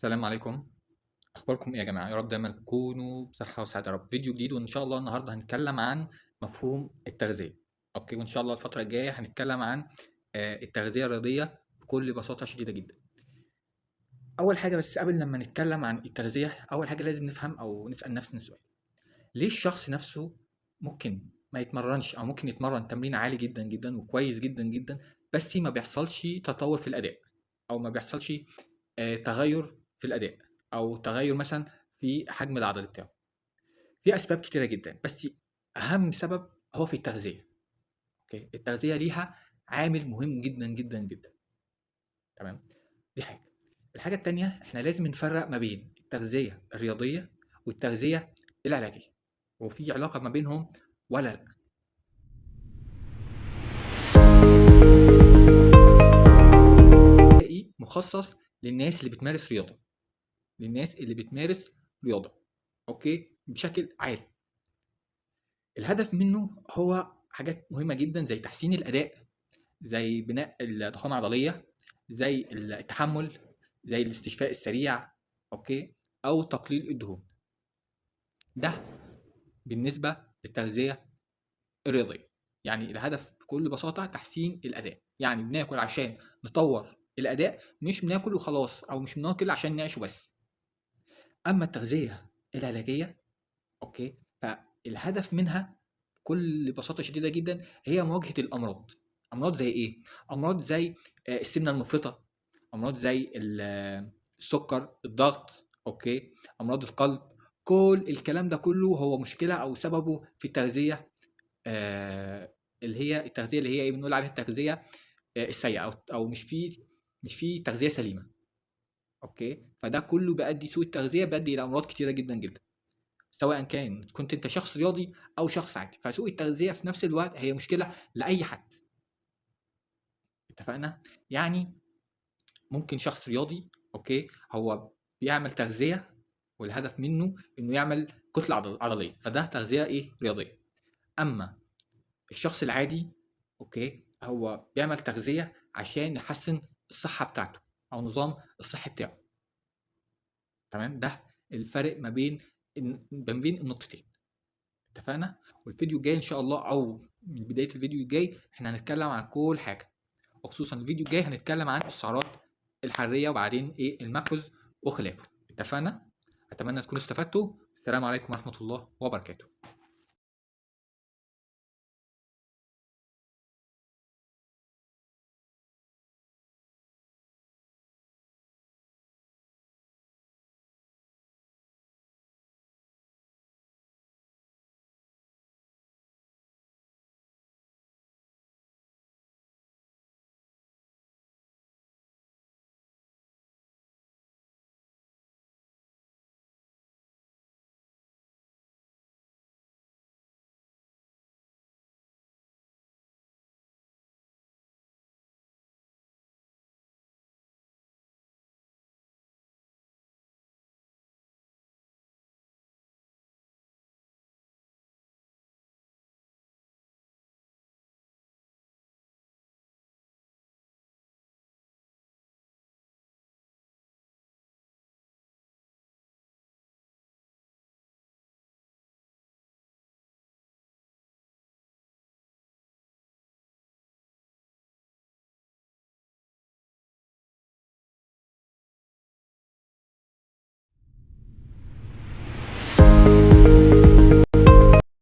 السلام عليكم. اخباركم ايه يا جماعه؟ يا رب دايما تكونوا بصحه وسعاده. يا رب فيديو جديد، وان شاء الله النهارده هنتكلم عن مفهوم التغذيه. اوكي، وان شاء الله الفتره الجايه هنتكلم عن التغذيه الرياضيه بكل بساطه شديده جدا. اول حاجه، بس قبل لما نتكلم عن التغذيه، اول حاجه لازم نفهم او نسال نفسنا سؤال: ليه الشخص نفسه ممكن ما يتمرنش، او ممكن يتمرن تمرين عالي جدا جدا وكويس جدا جدا، بس ما بيحصلش تطور في الاداء، او ما بيحصلش تغير في الاداء، او تغير مثلا في حجم العضل بتاعه؟ في اسباب كتيره جدا، بس اهم سبب هو في التغذيه. اوكي، التغذيه ليها عامل مهم جدا جدا جدا. تمام، دي حاجه. الحاجه التانية، احنا لازم نفرق ما بين التغذيه الرياضيه والتغذيه العلاجيه، وفي علاقه ما بينهم ولا لا؟ مخصص للناس اللي بتمارس رياضه، للناس اللي بتمارس رياضه، اوكي، بشكل عالي. الهدف منه هو حاجات مهمة جدا، زي تحسين الأداء، زي بناء الضخامة العضلية، زي التحمل، زي الاستشفاء السريع، أوكي، أو تقليل الدهون. ده بالنسبة للتغذية الرياضية. يعني الهدف بكل بساطة تحسين الأداء، يعني بناكل عشان نطور الأداء، مش بناكل وخلاص، أو مش بناكل عشان نعيش بس. أما التغذية العلاجية، أوكي، فالهدف منها بكل بساطة شديدة جدًا هي مواجهة الأمراض. أمراض زي إيه؟ أمراض زي السمنة المفرطة، أمراض زي السكر، الضغط، أوكي، أمراض القلب. كل الكلام ده كله هو مشكلة أو سببه في التغذية، اللي هي التغذية اللي هي إيه، بنقول عليها التغذية السيئة، أو مش في تغذية سليمة، أوكي؟ فده كله سوء التغذية بيؤدي إلى أمراض كتيرة جدًا، جدًا. سواء كنت انت شخص رياضي او شخص عادي، فسوء التغذيه في نفس الوقت هي مشكله لاي حد. اتفقنا؟ يعني ممكن شخص رياضي، اوكي، هو بيعمل تغذيه والهدف منه انه يعمل كتله عضليه، فده تغذيه ايه، رياضيه. اما الشخص العادي، اوكي، هو بيعمل تغذيه عشان يحسن الصحه بتاعته، او نظام الصحي بتاعه. تمام، ده الفرق ما بين النقطتين. اتفقنا؟ والفيديو الجاي ان شاء الله، او من بدايه الفيديو الجاي، احنا هنتكلم عن كل حاجه، وخصوصا الفيديو الجاي هنتكلم عن السعرات الحراريه، وبعدين ايه الماكروز وخلافه. اتفقنا؟ اتمنى تكونوا استفدتوا. السلام عليكم ورحمه الله وبركاته.